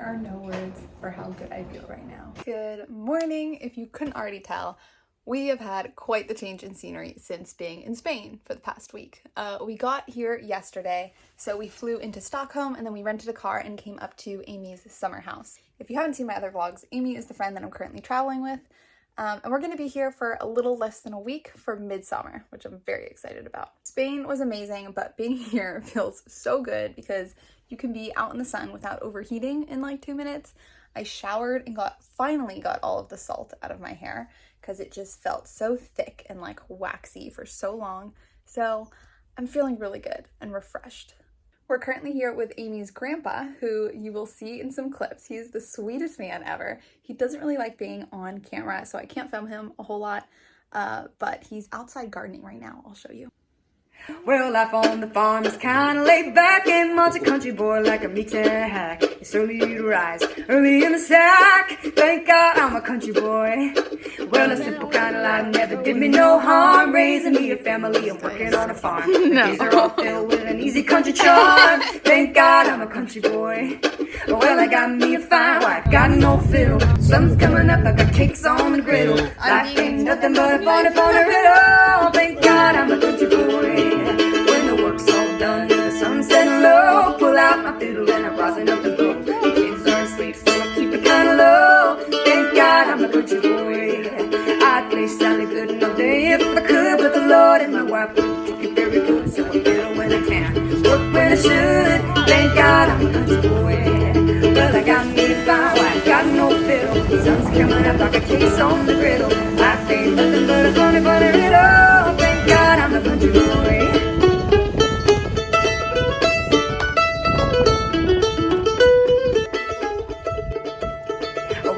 are no words for how good I feel right now. Good morning. If you couldn't already tell, we have had quite the change in scenery since being in Spain for the past week. We got here yesterday, so we flew into Stockholm and then we rented a car and came up to Amy's summer house. If you haven't seen my other vlogs, Amy is the friend that I'm currently traveling with. And we're going to be here for a little less than a week for Midsummer, which I'm very excited about. Spain was amazing, but being here feels so good because you can be out in the sun without overheating in like 2 minutes. I showered and finally got all of the salt out of my hair because it just felt so thick and like waxy for so long. So I'm feeling really good and refreshed. We're currently here with Amy's grandpa, who you will see in some clips. He's the sweetest man ever. He doesn't really like being on camera, so I can't film him a whole lot, but he's outside gardening right now. I'll show you. Well, life on the farm is kinda laid back, and Mom's a country boy like a meat hack. It's early to rise, early in the sack. Thank God I'm a country boy. Well, a simple kind of life never did me no harm. Raising me a family and working on a farm. These are all filled with an easy country charm. Thank God I'm a country boy. Well, I got me a fine wife, got no fiddle. Something's coming up, I got cakes on the griddle. Life ain't nothing but a funny riddle. Thank God I'm a country boy. When the work's all done and the sun's setting low, pull out my fiddle and I'm rosin up the book. The kids are asleep, so I keep it kinda low. Thank God I'm a country boy. I'd play Sally good all day if I could, but the Lord and my wife wouldn't take it very good. So I fiddle when I can, work when I should. Thank God I'm a country boy. Well, I got me a fine wife, got no fiddle. The sun's coming up like a case on the griddle. Life ain't nothing but a funny riddle. Thank God I'm a country boy.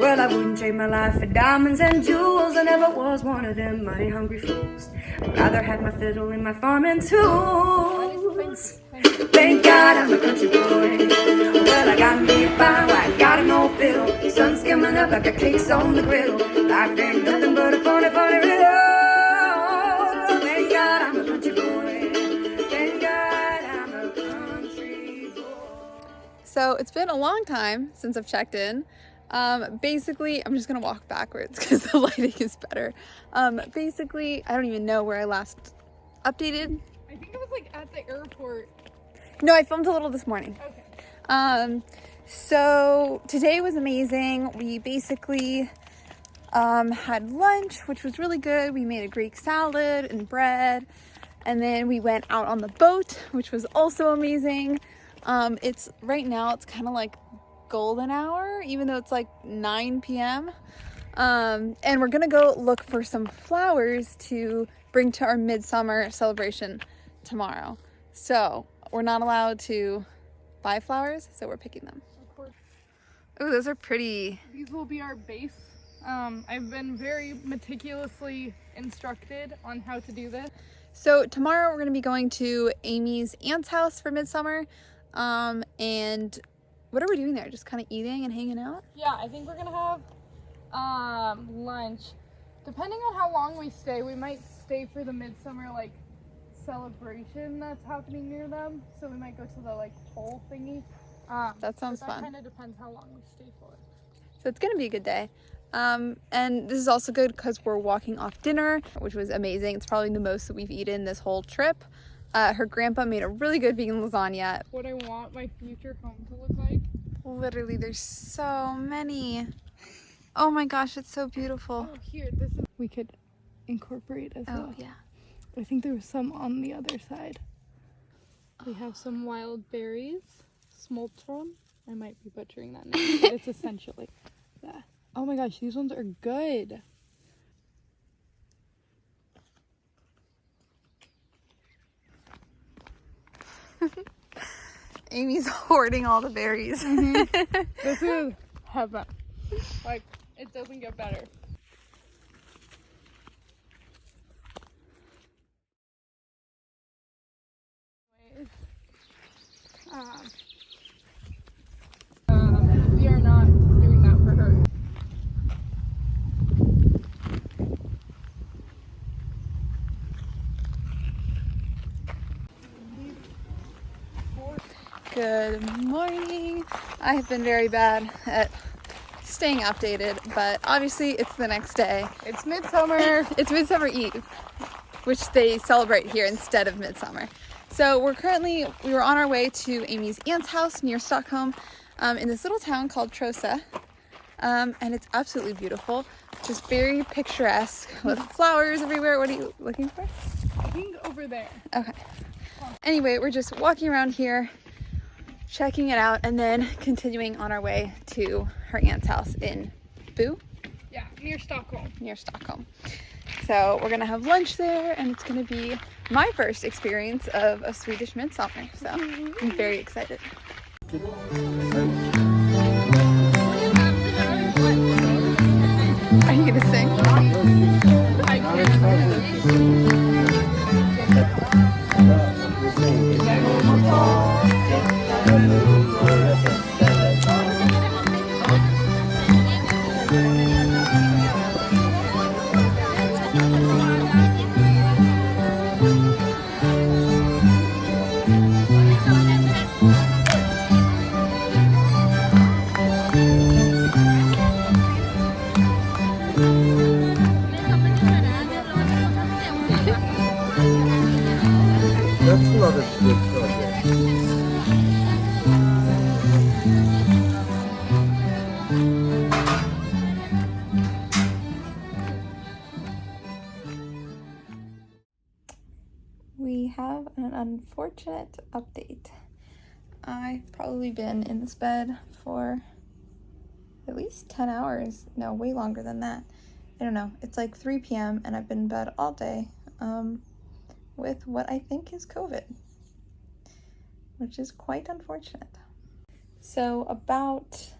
Well, I wouldn't trade my life for diamonds and jewels. I never was one of them money-hungry fools. I'd rather have my fiddle and my farming tools. Thank God I'm a country boy. Well, I got me a fine wife, got an old fiddle. The sun's coming up like a cake's on the griddle. Life ain't nothing but a funny riddle. Thank God I'm a country boy. Thank God I'm a country boy. So it's been a long time since I've checked in. Basically, I'm just gonna walk backwards because the lighting is better. Basically, I don't even know where I last updated. I think it was like at the airport. No, I filmed a little this morning. Okay. So today was amazing. We basically had lunch, which was really good. We made a Greek salad and bread, and then we went out on the boat, which was also amazing. It's right now, it's kind of like golden hour, even though it's like 9 p.m. And we're gonna go look for some flowers to bring to our midsummer celebration tomorrow. So we're not allowed to buy flowers, so we're picking them. Of course. Oh, those are pretty. These will be our base. I've been very meticulously instructed on how to do this. So tomorrow we're gonna be going to Amy's aunt's house for Midsummer. And what are we doing there? Just kind of eating and hanging out? Yeah, I think we're gonna have lunch. Depending on how long we stay, we might stay for the midsummer like celebration that's happening near them. So we might go to the like pole thingy. That sounds that fun. Kind of depends how long we stay for. So it's gonna be a good day. And this is also good because we're walking off dinner, which was amazing. It's probably the most that we've eaten this whole trip. Her grandpa made a really good vegan lasagna. What I want my future home to look like. Literally, there's so many. Oh my gosh, it's so beautiful. Oh, here, this is. We could incorporate as well. Oh yeah. I think there was some on the other side. We have some wild berries, smoltron. I might be butchering that name, but it's essentially that. Oh my gosh, these ones are good. Amy's hoarding all the berries. This is heaven. Like, it doesn't get better. We are not doing that for her. Good morning. I have been very bad at staying updated, but obviously it's the next day. It's Midsummer. It's Midsummer Eve, which they celebrate here instead of Midsummer. So we were on our way to Amy's aunt's house near Stockholm, in this little town called Trosa. And it's absolutely beautiful, just very picturesque with flowers everywhere. What are you looking for? I think over there. Okay. Anyway, we're just walking around here, checking it out, and then continuing on our way to her aunt's house in Boo? Yeah, near Stockholm. Near Stockholm. So we're gonna have lunch there, and it's gonna be my first experience of a Swedish Midsummer. So I'm very excited. Are you gonna sing? I can't. That's not a good project. We have an unfortunate update. I've probably been in this bed for at least 10 hours. No, way longer than that. I don't know. It's like 3 p.m. and I've been in bed all day with what I think is COVID, which is quite unfortunate. So about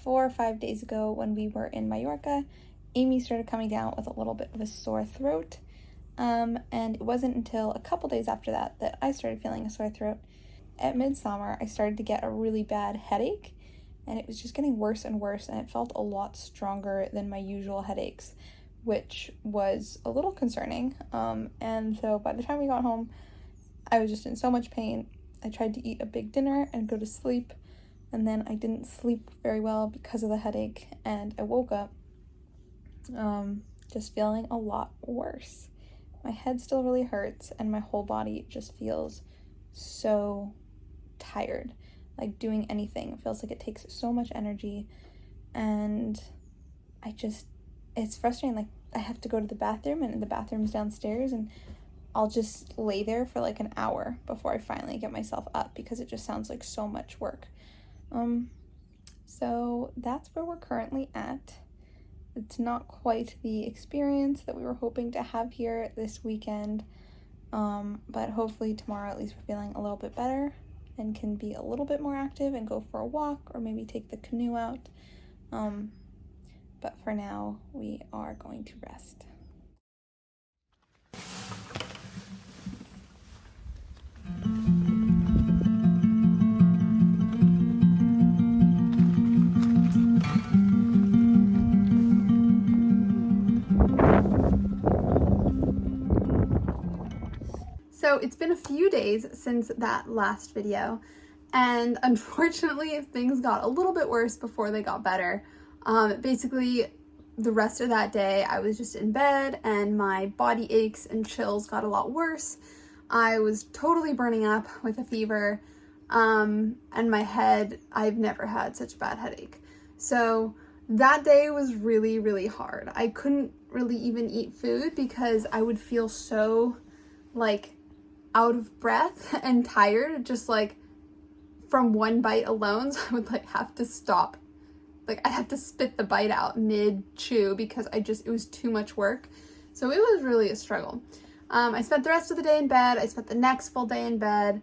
4 or 5 days ago when we were in Mallorca, Amy started coming down with a little bit of a sore throat. And it wasn't until a couple days after that that I started feeling a sore throat. At Midsummer, I started to get a really bad headache, and it was just getting worse and worse, and it felt a lot stronger than my usual headaches, which was a little concerning. And so by the time we got home, I was just in so much pain. I tried to eat a big dinner and go to sleep, and then I didn't sleep very well because of the headache, and I woke up just feeling a lot worse. My head still really hurts, and my whole body just feels so tired. Like doing anything feels like it takes so much energy, and it's frustrating. Like I have to go to the bathroom, and the bathroom's downstairs, and I'll just lay there for like an hour before I finally get myself up because it just sounds like so much work. So that's where we're currently at. It's not quite the experience that we were hoping to have here this weekend, but hopefully tomorrow at least we're feeling a little bit better and can be a little bit more active and go for a walk or maybe take the canoe out. But for now, we are going to rest. So it's been a few days since that last video, and unfortunately things got a little bit worse before they got better. Basically, the rest of that day I was just in bed and my body aches and chills got a lot worse. I was totally burning up with a fever, and my head, I've never had such a bad headache. So that day was really, really hard. I couldn't really even eat food because I would feel so like out of breath and tired, just like from one bite alone. So I would like have to stop. Like I have to spit the bite out mid-chew because it was too much work. So it was really a struggle. I spent the rest of the day in bed. I spent the next full day in bed.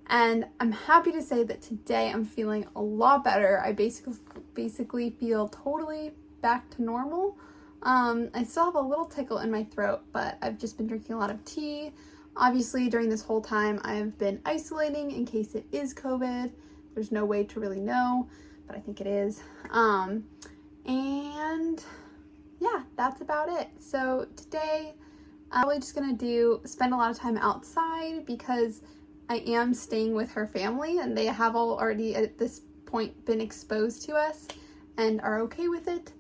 And I'm happy to say that today I'm feeling a lot better. I basically feel totally back to normal. I still have a little tickle in my throat, but I've just been drinking a lot of tea. Obviously, during this whole time, I've been isolating in case it is COVID. There's no way to really know, but I think it is. And yeah, that's about it. So today, I'm probably just gonna spend a lot of time outside because I am staying with her family, and they have all already at this point been exposed to us and are okay with it.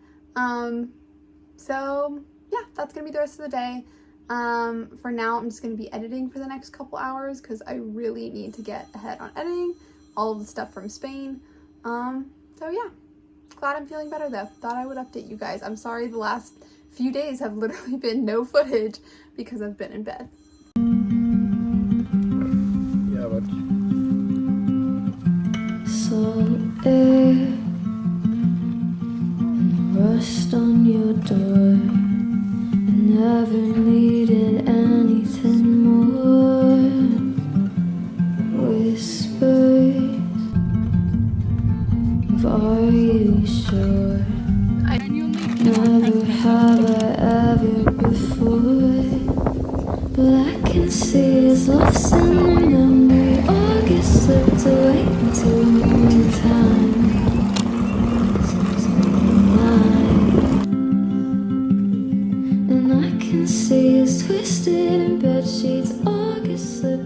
So yeah, that's gonna be the rest of the day. For now, I'm just gonna be editing for the next couple hours because I really need to get ahead on editing all of the stuff from Spain. So yeah, glad I'm feeling better though. Thought I would update you guys. I'm sorry the last few days have literally been no footage because I've been in bed. Yeah, but salt air and the rust on your door. I never needed anything more. Whispers of are you sure? Never have I ever before, but I can see it's lost in the memory. August slipped away into a morning time. And I can see it's twisted in bed sheets. August slipped